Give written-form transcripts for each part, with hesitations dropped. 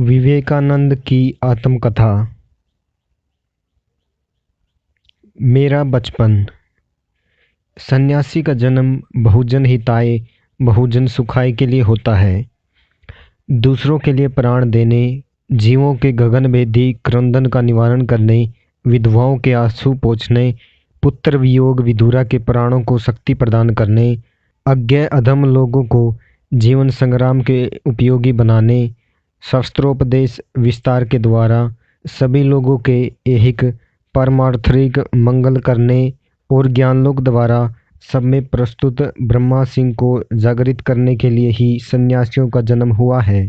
विवेकानंद की आत्मकथा। मेरा बचपन। सन्यासी का जन्म बहुजन हिताय बहुजन सुखाय के लिए होता है। दूसरों के लिए प्राण देने, जीवों के गगनभेदी क्रंदन का निवारण करने, विधवाओं के आंसू पोंछने, पुत्र वियोग विधुरा के प्राणों को शक्ति प्रदान करने, अज्ञ अधम लोगों को जीवन संग्राम के उपयोगी बनाने, शास्त्रोपदेश विस्तार के द्वारा सभी लोगों के ऐहिक पारमार्थिक मंगल करने और ज्ञानलोक द्वारा सब में प्रस्तुत ब्रह्मा सिंह को जागृत करने के लिए ही सन्यासियों का जन्म हुआ है।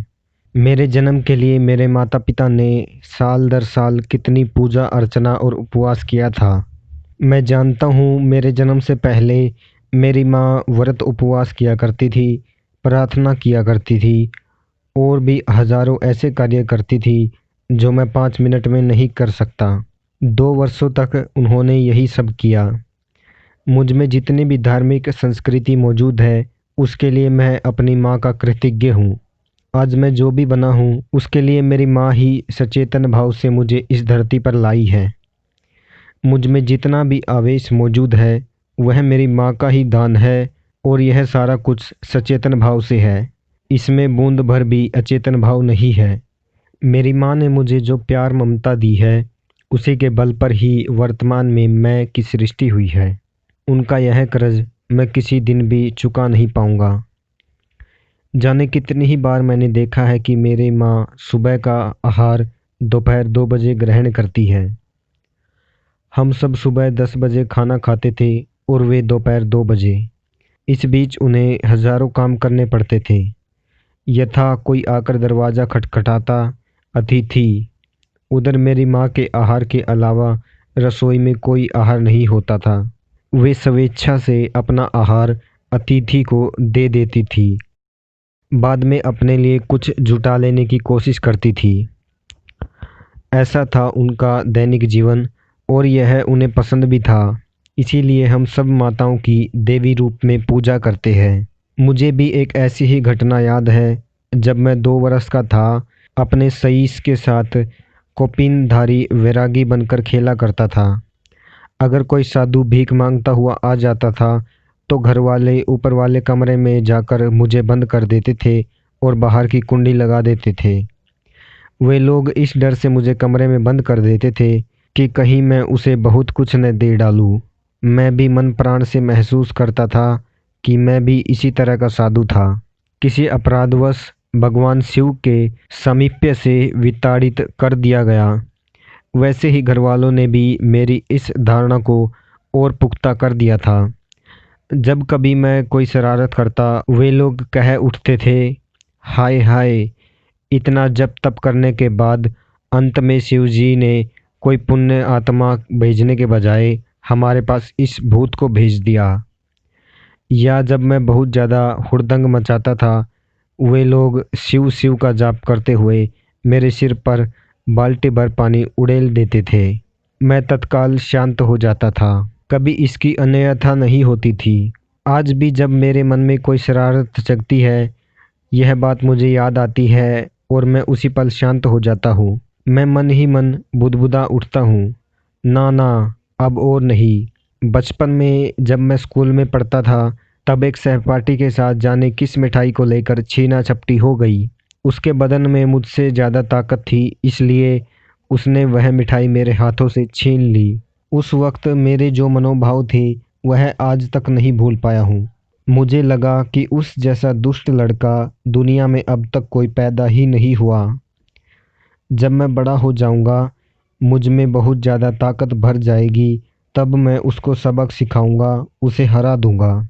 मेरे जन्म के लिए मेरे माता पिता ने साल दर साल कितनी पूजा अर्चना और उपवास किया था। मैं जानता हूँ मेरे जन्म से पहले मेरी माँ व्रत उपवास किया करती थी, प्रार्थना किया करती थी और भी हजारों ऐसे कार्य करती थी जो मैं 5 मिनट में नहीं कर सकता। 2 वर्षों तक उन्होंने यही सब किया। मुझ में जितनी भी धार्मिक संस्कृति मौजूद है उसके लिए मैं अपनी माँ का कृतज्ञ हूँ। आज मैं जो भी बना हूँ उसके लिए मेरी माँ ही सचेतन भाव से मुझे इस धरती पर लाई है। मुझ में जितना भी आवेश मौजूद है वह मेरी माँ का ही दान है और यह सारा कुछ सचेतन भाव से है। इसमें बूंद भर भी अचेतन भाव नहीं है। मेरी माँ ने मुझे जो प्यार ममता दी है उसी के बल पर ही वर्तमान में मैं की सृष्टि हुई है। उनका यह कर्ज मैं किसी दिन भी चुका नहीं पाऊंगा। जाने कितनी ही बार मैंने देखा है कि मेरी माँ सुबह का आहार दोपहर 2 बजे ग्रहण करती है। हम सब सुबह 10 बजे खाना खाते थे और वे दोपहर 2 बजे। इस बीच उन्हें हजारों काम करने पड़ते थे। यथा कोई आकर दरवाज़ा खटखटाता, अतिथि। उधर मेरी माँ के आहार के अलावा रसोई में कोई आहार नहीं होता था। वे स्वेच्छा से अपना आहार अतिथि को दे देती थी, बाद में अपने लिए कुछ जुटा लेने की कोशिश करती थी। ऐसा था उनका दैनिक जीवन और यह उन्हें पसंद भी था। इसीलिए हम सब माताओं की देवी रूप में पूजा करते हैं। मुझे भी एक ऐसी ही घटना याद है जब मैं 2 वर्ष का था। अपने सईस के साथ कौपीनधारी वैरागी बनकर खेला करता था। अगर कोई साधु भीख मांगता हुआ आ जाता था तो घर वाले ऊपर वाले कमरे में जाकर मुझे बंद कर देते थे और बाहर की कुंडी लगा देते थे। वे लोग इस डर से मुझे कमरे में बंद कर देते थे कि कहीं मैं उसे बहुत कुछ न दे डालूं। मैं भी मन प्राण से महसूस करता था कि मैं भी इसी तरह का साधु था। किसी अपराधवश भगवान शिव के सामीप्य से विताड़ित कर दिया गया। वैसे ही घरवालों ने भी मेरी इस धारणा को और पुख्ता कर दिया था। जब कभी मैं कोई शरारत करता वे लोग कह उठते थे, हाय हाय, इतना जप तप करने के बाद अंत में शिव जी ने कोई पुण्य आत्मा भेजने के बजाय हमारे पास इस भूत को भेज दिया। या जब मैं बहुत ज़्यादा हुड़दंग मचाता था वे लोग शिव शिव का जाप करते हुए मेरे सिर पर बाल्टी भर पानी उड़ेल देते थे। मैं तत्काल शांत हो जाता था। कभी इसकी अन्यथा नहीं होती थी। आज भी जब मेरे मन में कोई शरारत जगती है यह बात मुझे याद आती है और मैं उसी पल शांत हो जाता हूँ। मैं मन ही मन बुदबुदा उठता हूँ, ना ना, अब और नहीं। बचपन में जब मैं स्कूल में पढ़ता था तब एक सहपाठी के साथ जाने किस मिठाई को लेकर छीना झपटी हो गई। उसके बदन में मुझसे ज़्यादा ताकत थी इसलिए उसने वह मिठाई मेरे हाथों से छीन ली। उस वक्त मेरे जो मनोभाव थे वह आज तक नहीं भूल पाया हूँ। मुझे लगा कि उस जैसा दुष्ट लड़का दुनिया में अब तक कोई पैदा ही नहीं हुआ। जब मैं बड़ा हो जाऊंगा, मुझ में बहुत ज़्यादा ताकत भर जाएगी, तब मैं उसको सबक सिखाऊंगा, उसे हरा दूंगा।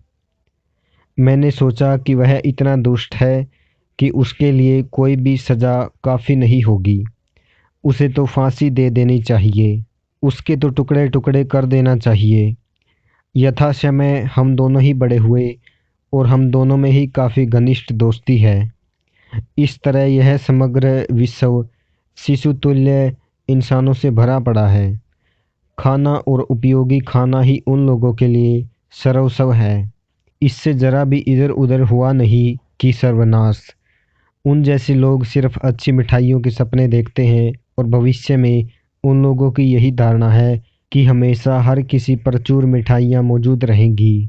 मैंने सोचा कि वह इतना दुष्ट है कि उसके लिए कोई भी सज़ा काफ़ी नहीं होगी। उसे तो फांसी दे देनी चाहिए। उसके तो टुकड़े टुकड़े कर देना चाहिए। यथासमय हम दोनों ही बड़े हुए और हम दोनों में ही काफ़ी घनिष्ठ दोस्ती है। इस तरह यह समग्र विश्व शिशुतुल्य इंसानों से भरा पड़ा है। खाना और उपयोगी खाना ही उन लोगों के लिए सर्वस्व है। इससे जरा भी इधर उधर हुआ नहीं कि सर्वनाश। उन जैसे लोग सिर्फ अच्छी मिठाइयों के सपने देखते हैं और भविष्य में उन लोगों की यही धारणा है कि हमेशा हर किसी प्रचुर मिठाइयाँ मौजूद रहेंगी।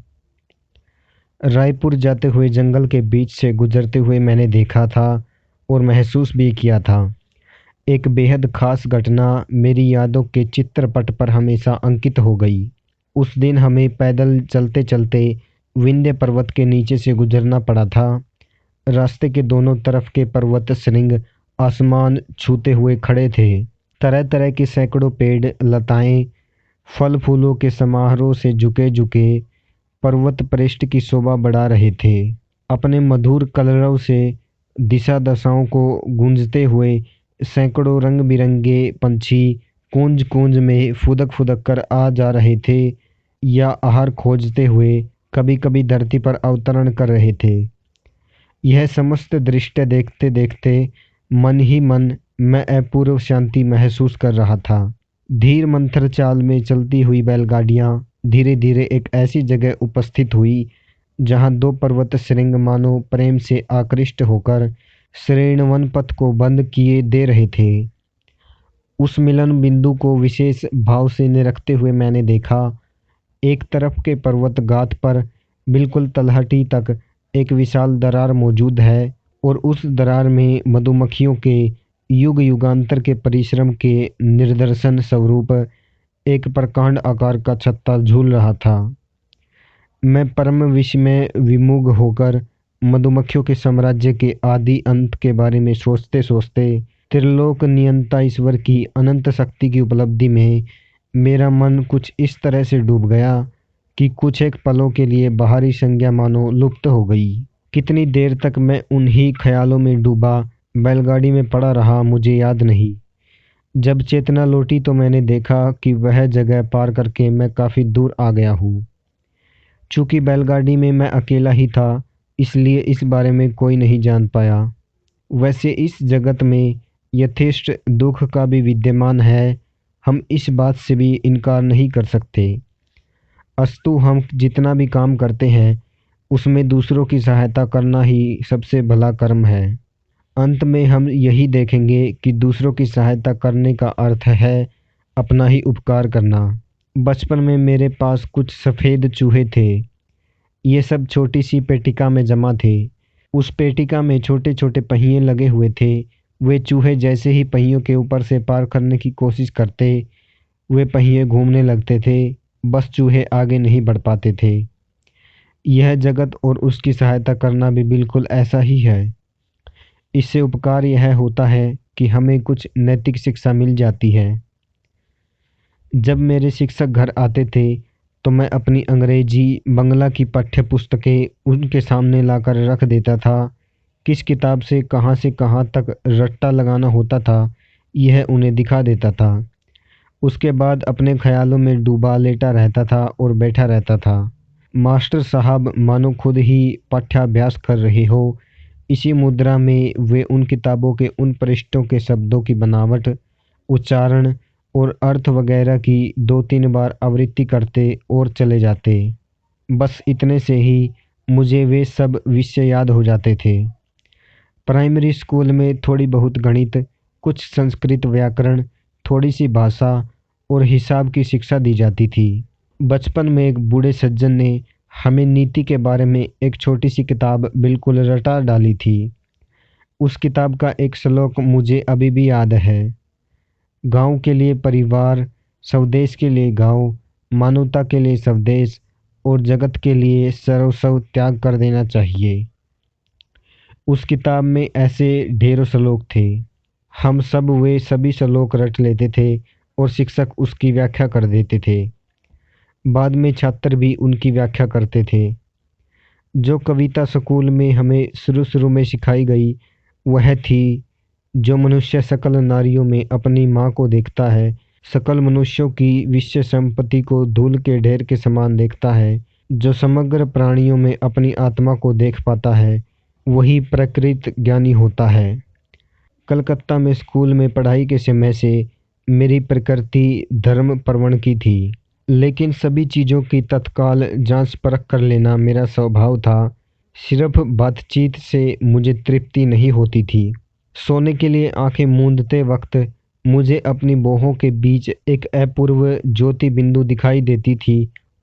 रायपुर जाते हुए जंगल के बीच से गुजरते हुए मैंने देखा था और महसूस भी किया था। एक बेहद खास घटना मेरी यादों के चित्रपट पर हमेशा अंकित हो गई। उस दिन हमें पैदल चलते चलते विंध्य पर्वत के नीचे से गुजरना पड़ा था। रास्ते के दोनों तरफ के पर्वत श्रृंग आसमान छूते हुए खड़े थे। तरह तरह के सैकड़ों पेड़, लताएं, फल फूलों के समारोह से झुके झुके पर्वत पृष्ठ की शोभा बढ़ा रहे थे। अपने मधुर कलरव से दिशा दशाओं को गूंजते हुए सैकड़ों रंग बिरंगे पंछी कूंज कूंज में फुदक फुदक कर आ जा रहे थे या आहार खोजते हुए कभी कभी धरती पर अवतरण कर रहे थे। यह समस्त दृश्य देखते देखते मन ही मन मैं अपूर्व शांति महसूस कर रहा था। धीर मंथर चाल में चलती हुई बैलगाड़ियां धीरे धीरे एक ऐसी जगह उपस्थित हुई जहां दो पर्वत श्रृंग मानो प्रेम से आकृष्ट होकर श्रेणवन पथ को बंद किए दे रहे थे। उस मिलन बिंदु को विशेष भाव से निरखते हुए मैंने देखा, एक तरफ के पर्वत गात पर बिल्कुल तलहटी तक एक विशाल दरार मौजूद है और उस दरार में मधुमक्खियों के युग युगांतर के परिश्रम के निदर्शन स्वरूप एक प्रकांड आकार का छत्ता झूल रहा था। मैं परम विस्मय विमुग्ध होकर मधुमक्खियों के साम्राज्य के आदि अंत के बारे में सोचते सोचते त्रिलोक नियंता ईश्वर की अनंत शक्ति की उपलब्धि में मेरा मन कुछ इस तरह से डूब गया कि कुछ एक पलों के लिए बाहरी संज्ञा मानो लुप्त हो गई। कितनी देर तक मैं उन्हीं ख्यालों में डूबा बैलगाड़ी में पड़ा रहा मुझे याद नहीं। जब चेतना लौटी तो मैंने देखा कि वह जगह पार करके मैं काफ़ी दूर आ गया हूँ। चूँकि बैलगाड़ी में मैं अकेला ही था इसलिए इस बारे में कोई नहीं जान पाया। वैसे इस जगत में यथेष्ट दुख का भी विद्यमान है, हम इस बात से भी इनकार नहीं कर सकते। अस्तु हम जितना भी काम करते हैं उसमें दूसरों की सहायता करना ही सबसे भला कर्म है। अंत में हम यही देखेंगे कि दूसरों की सहायता करने का अर्थ है अपना ही उपकार करना। बचपन में मेरे पास कुछ सफ़ेद चूहे थे। ये सब छोटी सी पेटिका में जमा थे। उस पेटिका में छोटे छोटे पहिए लगे हुए थे। वे चूहे जैसे ही पहियों के ऊपर से पार करने की कोशिश करते वे पहिए घूमने लगते थे, बस चूहे आगे नहीं बढ़ पाते थे। यह जगत और उसकी सहायता करना भी बिल्कुल ऐसा ही है। इससे उपकार यह होता है कि हमें कुछ नैतिक शिक्षा मिल जाती है। जब मेरे शिक्षक घर आते थे तो मैं अपनी अंग्रेजी बंगला की पाठ्य पुस्तकें उनके सामने लाकर रख देता था। किस किताब से कहाँ तक रट्टा लगाना होता था यह उन्हें दिखा देता था। उसके बाद अपने ख्यालों में डूबा लेटा रहता था और बैठा रहता था। मास्टर साहब मानो खुद ही पाठ्याभ्यास कर रहे हो। इसी मुद्रा में वे उन किताबों के उन पृष्ठों के शब्दों की बनावट, उच्चारण और अर्थ वगैरह की 2-3 बार आवृत्ति करते और चले जाते। बस इतने से ही मुझे वे सब विषय याद हो जाते थे। प्राइमरी स्कूल में थोड़ी बहुत गणित, कुछ संस्कृत व्याकरण, थोड़ी सी भाषा और हिसाब की शिक्षा दी जाती थी। बचपन में एक बूढ़े सज्जन ने हमें नीति के बारे में एक छोटी सी किताब बिल्कुल रटा डाली थी। उस किताब का एक श्लोक मुझे अभी भी याद है। गांव के लिए परिवार, स्वदेश के लिए गांव, मानवता के लिए स्वदेश और जगत के लिए सर्वस्व त्याग कर देना चाहिए। उस किताब में ऐसे ढेरों श्लोक थे। हम सब वे सभी श्लोक रट लेते थे और शिक्षक उसकी व्याख्या कर देते थे। बाद में छात्र भी उनकी व्याख्या करते थे। जो कविता स्कूल में हमें शुरू शुरू में सिखाई गई वह थी, जो मनुष्य सकल नारियों में अपनी माँ को देखता है, सकल मनुष्यों की विश्व संपत्ति को धूल के ढेर के समान देखता है, जो समग्र प्राणियों में अपनी आत्मा को देख पाता है, वही प्रकृत ज्ञानी होता है। कलकत्ता में स्कूल में पढ़ाई के समय से मेरी प्रकृति धर्म प्रवण की थी, लेकिन सभी चीज़ों की तत्काल जांच परख कर लेना मेरा स्वभाव था। सिर्फ बातचीत से मुझे तृप्ति नहीं होती थी। सोने के लिए आंखें मूंदते वक्त मुझे अपनी बाहों के बीच एक अपूर्व ज्योति बिंदु दिखाई देती थी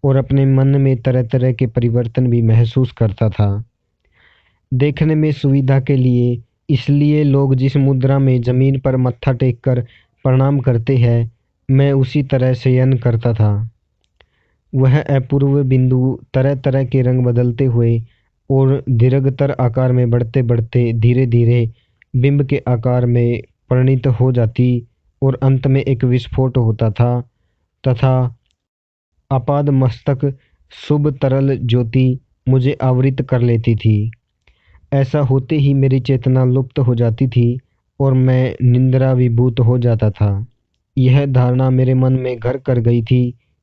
और अपने मन में तरह तरह के परिवर्तन भी महसूस करता था। देखने में सुविधा के लिए इसलिए लोग जिस मुद्रा में जमीन पर मत्था टेककर प्रणाम करते हैं, मैं उसी तरह शयन करता था। वह अपूर्व बिंदु तरह तरह के रंग बदलते हुए और दीर्घतर आकार में बढ़ते बढ़ते धीरे धीरे बिंब के आकार में परिणत हो जाती और अंत में एक विस्फोट होता था तथा आपाद मस्तक शुभ तरल ज्योति मुझे आवृत कर लेती थी। ऐसा होते ही मेरी चेतना लुप्त हो जाती थी और मैं निंद्रा विभूत हो जाता था। यह धारणा मेरे मन में घर कर गई थी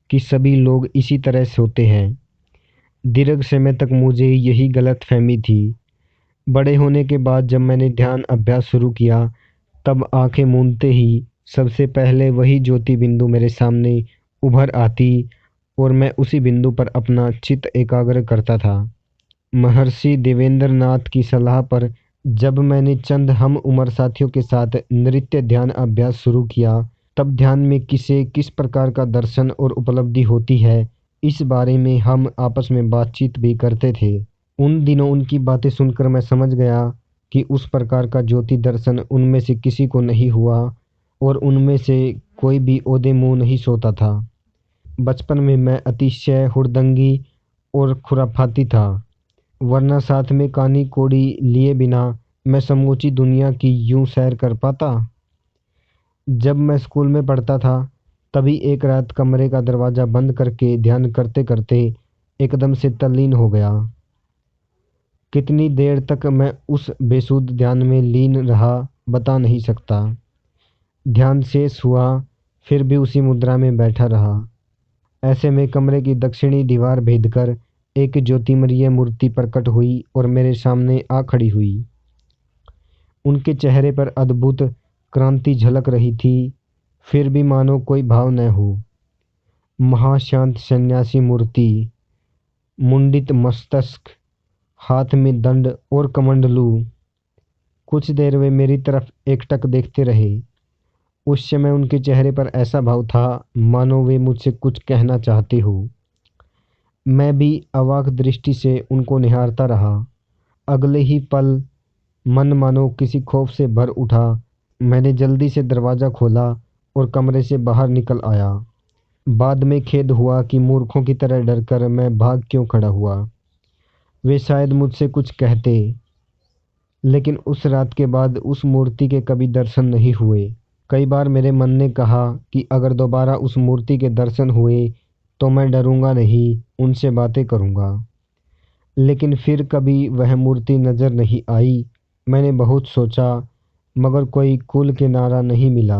कि सभी लोग इसी तरह सोते हैं। दीर्घ समय तक मुझे यही गलतफहमी थी। बड़े होने के बाद जब मैंने ध्यान अभ्यास शुरू किया, तब आंखें मूंदते ही सबसे पहले वही ज्योति बिंदु मेरे सामने उभर आती और मैं उसी बिंदु पर अपना चित्त एकाग्र करता था। महर्षि देवेंद्र नाथ की सलाह पर जब मैंने चंद हम उम्र साथियों के साथ नृत्य ध्यान अभ्यास शुरू किया, तब ध्यान में किसे किस प्रकार का दर्शन और उपलब्धि होती है, इस बारे में हम आपस में बातचीत भी करते थे। उन दिनों उनकी बातें सुनकर मैं समझ गया कि उस प्रकार का ज्योति दर्शन उनमें से किसी को नहीं हुआ और उनमें से कोई भी ओदे मुंह नहीं सोता था। बचपन में मैं अतिशय हुड़दंगी और खुराफाती था, वरना साथ में कानी कोड़ी लिए बिना मैं समूची दुनिया की यूं सैर कर पाता। जब मैं स्कूल में पढ़ता था, तभी एक रात कमरे का दरवाज़ा बंद करके ध्यान करते करते एकदम से तल्लीन हो गया। कितनी देर तक मैं उस बेसुध ध्यान में लीन रहा बता नहीं सकता। ध्यान शेष हुआ, फिर भी उसी मुद्रा में बैठा रहा। ऐसे में कमरे की दक्षिणी दीवार भेदकर एक ज्योतिर्मयी मूर्ति प्रकट हुई और मेरे सामने आ खड़ी हुई। उनके चेहरे पर अद्भुत क्रांति झलक रही थी, फिर भी मानो कोई भाव न हो। महाशांत सन्यासी मूर्ति, मुंडित मस्तक, हाथ में दंड और कमंडलू। कुछ देर वे मेरी तरफ एकटक देखते रहे। उस समय उनके चेहरे पर ऐसा भाव था मानो वे मुझसे कुछ कहना चाहते हो। मैं भी अवाक दृष्टि से उनको निहारता रहा। अगले ही पल मन मानो किसी खौफ से भर उठा। मैंने जल्दी से दरवाज़ा खोला और कमरे से बाहर निकल आया। बाद में खेद हुआ कि मूर्खों की तरह डरकर मैं भाग क्यों खड़ा हुआ। वे शायद मुझसे कुछ कहते, लेकिन उस रात के बाद उस मूर्ति के कभी दर्शन नहीं हुए। कई बार मेरे मन ने कहा कि अगर दोबारा उस मूर्ति के दर्शन हुए तो मैं डरूंगा नहीं, उनसे बातें करूंगा। लेकिन फिर कभी वह मूर्ति नज़र नहीं आई। मैंने बहुत सोचा, मगर कोई कुल किनारा नहीं मिला।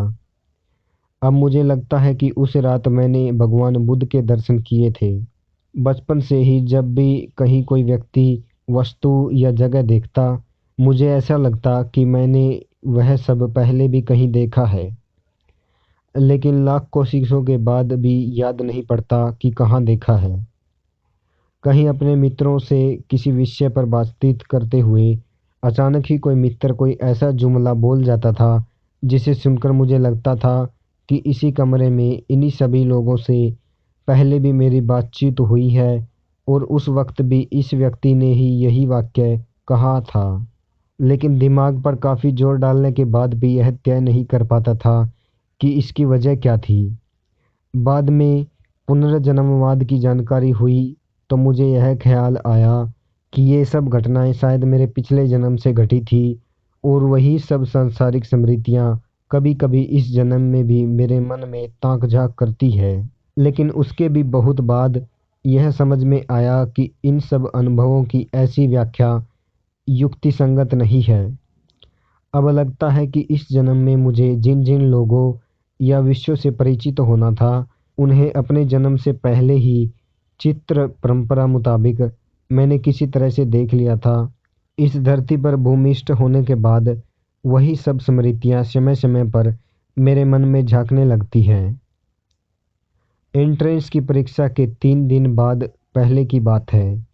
अब मुझे लगता है कि उस रात मैंने भगवान बुद्ध के दर्शन किए थे। बचपन से ही जब भी कहीं कोई व्यक्ति, वस्तु या जगह देखता, मुझे ऐसा लगता कि मैंने वह सब पहले भी कहीं देखा है, लेकिन लाख कोशिशों के बाद भी याद नहीं पड़ता कि कहाँ देखा है। कहीं अपने मित्रों से किसी विषय पर बातचीत करते हुए अचानक ही कोई मित्र कोई ऐसा जुमला बोल जाता था जिसे सुनकर मुझे लगता था कि इसी कमरे में इन्हीं सभी लोगों से पहले भी मेरी बातचीत हुई है और उस वक्त भी इस व्यक्ति ने ही यही वाक्य कहा था। लेकिन दिमाग पर काफ़ी जोर डालने के बाद भी यह तय नहीं कर पाता था कि इसकी वजह क्या थी। बाद में पुनर्जन्मवाद की जानकारी हुई तो मुझे यह ख्याल आया कि ये सब घटनाएं शायद मेरे पिछले जन्म से घटी थी और वही सब सांसारिक स्मृतियाँ कभी कभी इस जन्म में भी मेरे मन में ताक झाँक करती है। लेकिन उसके भी बहुत बाद यह समझ में आया कि इन सब अनुभवों की ऐसी व्याख्या युक्ति संगत नहीं है। अब लगता है कि इस जन्म में मुझे जिन जिन लोगों या विषयों से परिचित होना था, उन्हें अपने जन्म से पहले ही चित्र परंपरा मुताबिक मैंने किसी तरह से देख लिया था। इस धरती पर भूमिष्ठ होने के बाद वही सब स्मृतियाँ समय समय पर मेरे मन में झांकने लगती हैं। एंट्रेंस की परीक्षा के 3 दिन बाद पहले की बात है।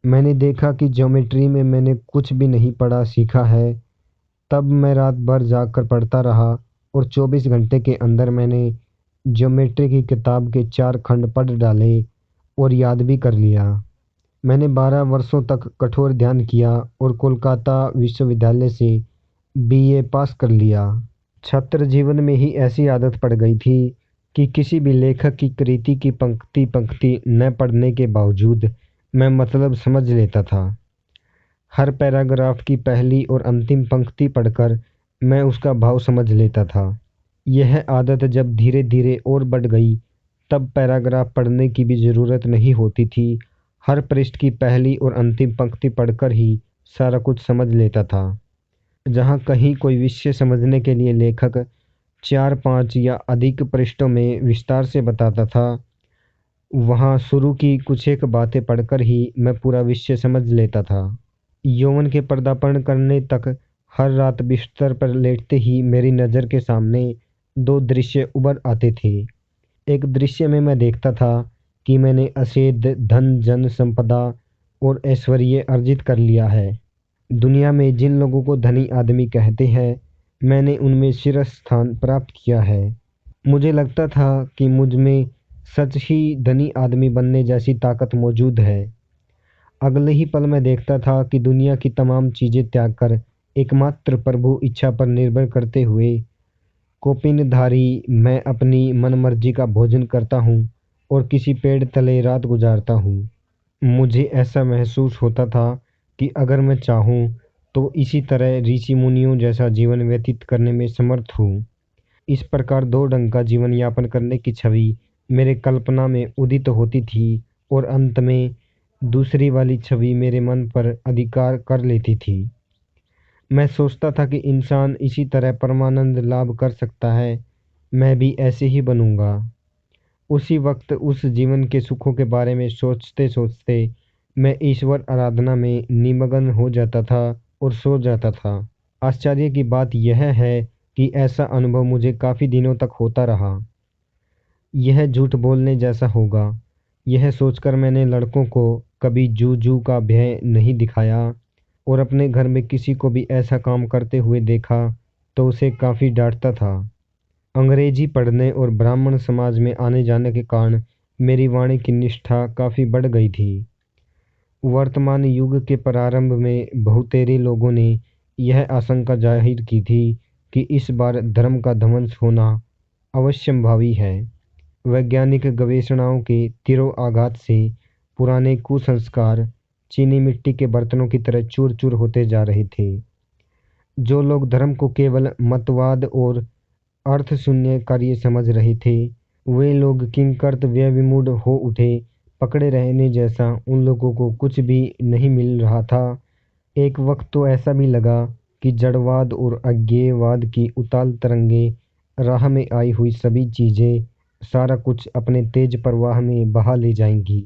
मैंने देखा कि ज्योमेट्री में मैंने कुछ भी नहीं पढ़ा सीखा है। तब मैं रात भर जाग कर पढ़ता रहा और 24 घंटे के अंदर मैंने ज्योमेट्री की किताब के 4 खंड पढ़ डाले और याद भी कर लिया। मैंने 12 वर्षों तक कठोर ध्यान किया और कोलकाता विश्वविद्यालय से बीए पास कर लिया। छात्र जीवन में ही ऐसी आदत पड़ गई थी कि किसी भी लेखक की कृति की पंक्ति पंक्ति न पढ़ने के बावजूद मैं मतलब समझ लेता था। हर पैराग्राफ की पहली और अंतिम पंक्ति पढ़कर मैं उसका भाव समझ लेता था। यह आदत जब धीरे धीरे और बढ़ गई, तब पैराग्राफ पढ़ने की भी ज़रूरत नहीं होती थी। हर पृष्ठ की पहली और अंतिम पंक्ति पढ़कर ही सारा कुछ समझ लेता था। जहाँ कहीं कोई विषय समझने के लिए लेखक 4-5 या अधिक पृष्ठों में विस्तार से बताता था, वहाँ शुरू की कुछ एक बातें पढ़कर ही मैं पूरा विषय समझ लेता था। यौवन के पदार्पण करने तक हर रात बिस्तर पर लेटते ही मेरी नज़र के सामने 2 दृश्य उभर आते थे। एक दृश्य में मैं देखता था कि मैंने अशेष धन जन संपदा और ऐश्वर्य अर्जित कर लिया है। दुनिया में जिन लोगों को धनी आदमी कहते हैं, मैंने उनमें शीर्ष स्थान प्राप्त किया है। मुझे लगता था कि मुझ में सच ही धनी आदमी बनने जैसी ताकत मौजूद है। अगले ही पल मैं देखता था कि दुनिया की तमाम चीज़ें त्याग कर एकमात्र प्रभु इच्छा पर निर्भर करते हुए कौपीनधारी मैं अपनी मनमर्जी का भोजन करता हूँ और किसी पेड़ तले रात गुजारता हूँ। मुझे ऐसा महसूस होता था कि अगर मैं चाहूँ तो इसी तरह ऋषि मुनियों जैसा जीवन व्यतीत करने में समर्थ हूँ। इस प्रकार दो ढंग का जीवन यापन करने की छवि मेरे कल्पना में उदित होती थी और अंत में दूसरी वाली छवि मेरे मन पर अधिकार कर लेती थी। मैं सोचता था कि इंसान इसी तरह परमानंद लाभ कर सकता है, मैं भी ऐसे ही बनूंगा। उसी वक्त उस जीवन के सुखों के बारे में सोचते सोचते मैं ईश्वर आराधना में निमग्न हो जाता था और सो जाता था। आश्चर्य की बात यह है कि ऐसा अनुभव मुझे काफ़ी दिनों तक होता रहा। यह झूठ बोलने जैसा होगा, यह सोचकर मैंने लड़कों को कभी जू का भय नहीं दिखाया और अपने घर में किसी को भी ऐसा काम करते हुए देखा तो उसे काफ़ी डांटता था। अंग्रेजी पढ़ने और ब्राह्मण समाज में आने जाने के कारण मेरी वाणी की निष्ठा काफ़ी बढ़ गई थी। वर्तमान युग के प्रारंभ में बहुतेरे लोगों ने यह आशंका जाहिर की थी कि इस बार धर्म का ध्वंस होना अवश्यंभावी है। वैज्ञानिक गवेषणाओं के तीव्र आघात से पुराने कुसंस्कार चीनी मिट्टी के बर्तनों की तरह चूर चूर होते जा रहे थे। जो लोग धर्म को केवल मतवाद और अर्थशून्य कार्य समझ रहे थे, वे लोग किंकर्तव्य विमूढ़ हो उठे। पकड़े रहने जैसा उन लोगों को कुछ भी नहीं मिल रहा था। एक वक्त तो ऐसा भी लगा कि जड़वाद और अज्ञेयवाद की उताल तरंगे, राह में आई हुई सभी चीज़ें, सारा कुछ अपने तेज प्रवाह में बहा ले जाएंगी।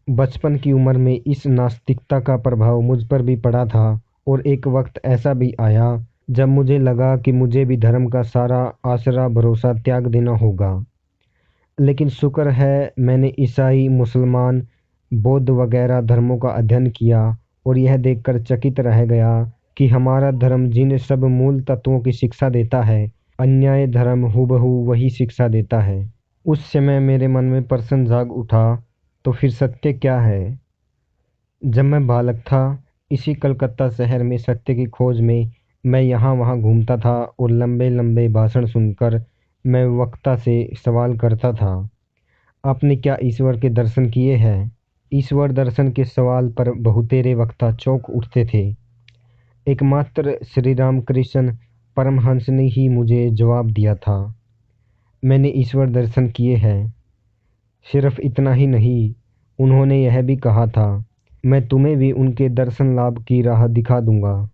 बचपन की उम्र में इस नास्तिकता का प्रभाव मुझ पर भी पड़ा था और एक वक्त ऐसा भी आया जब मुझे लगा कि मुझे भी धर्म का सारा आसरा भरोसा त्याग देना होगा। लेकिन शुक्र है मैंने ईसाई, मुसलमान, बौद्ध वगैरह धर्मों का अध्ययन किया और यह देखकर चकित रह गया कि हमारा धर्म जिन सब मूल तत्वों की शिक्षा देता है, अन्याय धर्म हूबहू वही शिक्षा देता है। उस समय मेरे मन में प्रश्न जाग उठा, तो फिर सत्य क्या है? जब मैं बालक था, इसी कलकत्ता शहर में सत्य की खोज में मैं यहाँ वहाँ घूमता था और लंबे लंबे भाषण सुनकर मैं वक्ता से सवाल करता था, आपने क्या ईश्वर के दर्शन किए हैं? ईश्वर दर्शन के सवाल पर बहुतेरे वक्ता चौंक उठते थे। एकमात्र श्री रामकृष्ण परमहंस ने ही मुझे जवाब दिया था, मैंने ईश्वर दर्शन किए हैं। सिर्फ इतना ही नहीं, उन्होंने यह भी कहा था, मैं तुम्हें भी उनके दर्शन लाभ की राह दिखा दूंगा।